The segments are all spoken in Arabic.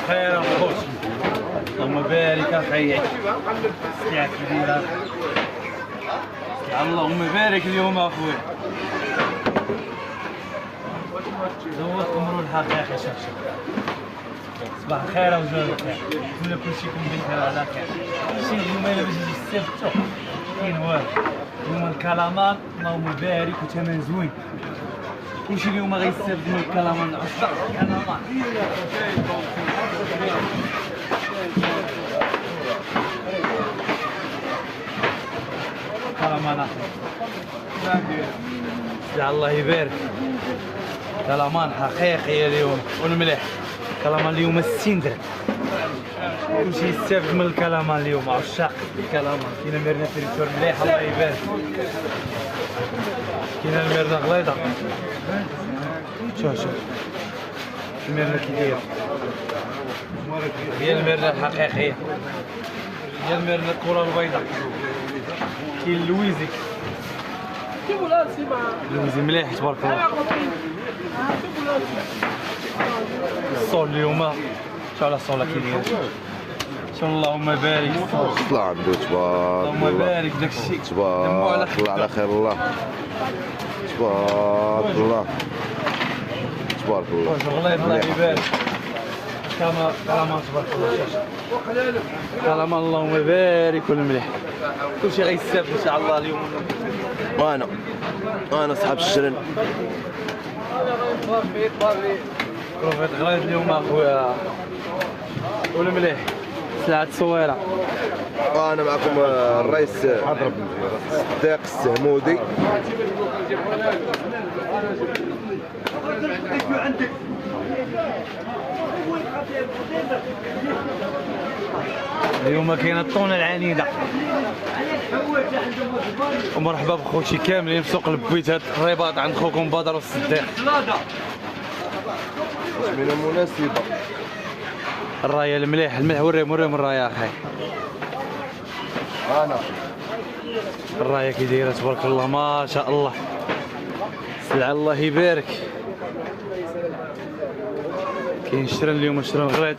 خير خوش اللهم بارك اخي استيعاب كبيره اللهم بارك اليوم اخويا زودكم روح الحق يا اخي شوف صباح الخير وجوه الخير ولا كلشي يكون بخير على خير شي اليوم الا باش يجي السبت كاين والو اليوم الكلامان اللهم بارك وثمن زوين كلشي اليوم غيستافد من الكلامان عصا الكلامان كلامان يا الله يبارك كلامان حقيقي اليوم والمليح كلامان اليوم السندر كلشي يستافد من الكلامان اليوم عشاق الكلامان كاينه ميرنا فريتور مليح الله يبارك كاينه الميرنا غليظه شوف الميرنا كي داير هي الميرنا الحقيقيه هي الميرنا الكره البيضاء كاين اللويزي اللويزي مليح تبارك الله الصول اليوم شو على الصول كي داير شو اللهم بارك طلع عبدو تبارك اللهم بارك داكشي تبارك الله على خير الله تبارك الله تبارك الله الله يبارك كلامان تبارك الله كلامان اللهم بارك والمليح كلشي غيستافد ان شاء الله اليوم وانا صاحب الشرن بروفيت غليظ اليوم اخويا والمليح سلعة صويرة وانا معكم الرئيس صديق السهمودي اليوم كاينه الطونه العنيده ومرحبا بخوتي كاملين في سوق البويتات الرباط عند خوكم بدر والصديق من المناسبة الرايه المليح وريهم الرايه اخي الرايه كي دايره تبارك الله ما شاء الله سلعه الله يبارك كاين شرن اليوم شرن غليظ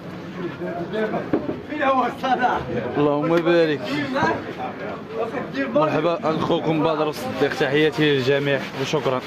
اللهم بارك مرحبا عند خوكم بدر الصديق تحياتي للجميع وشكرا.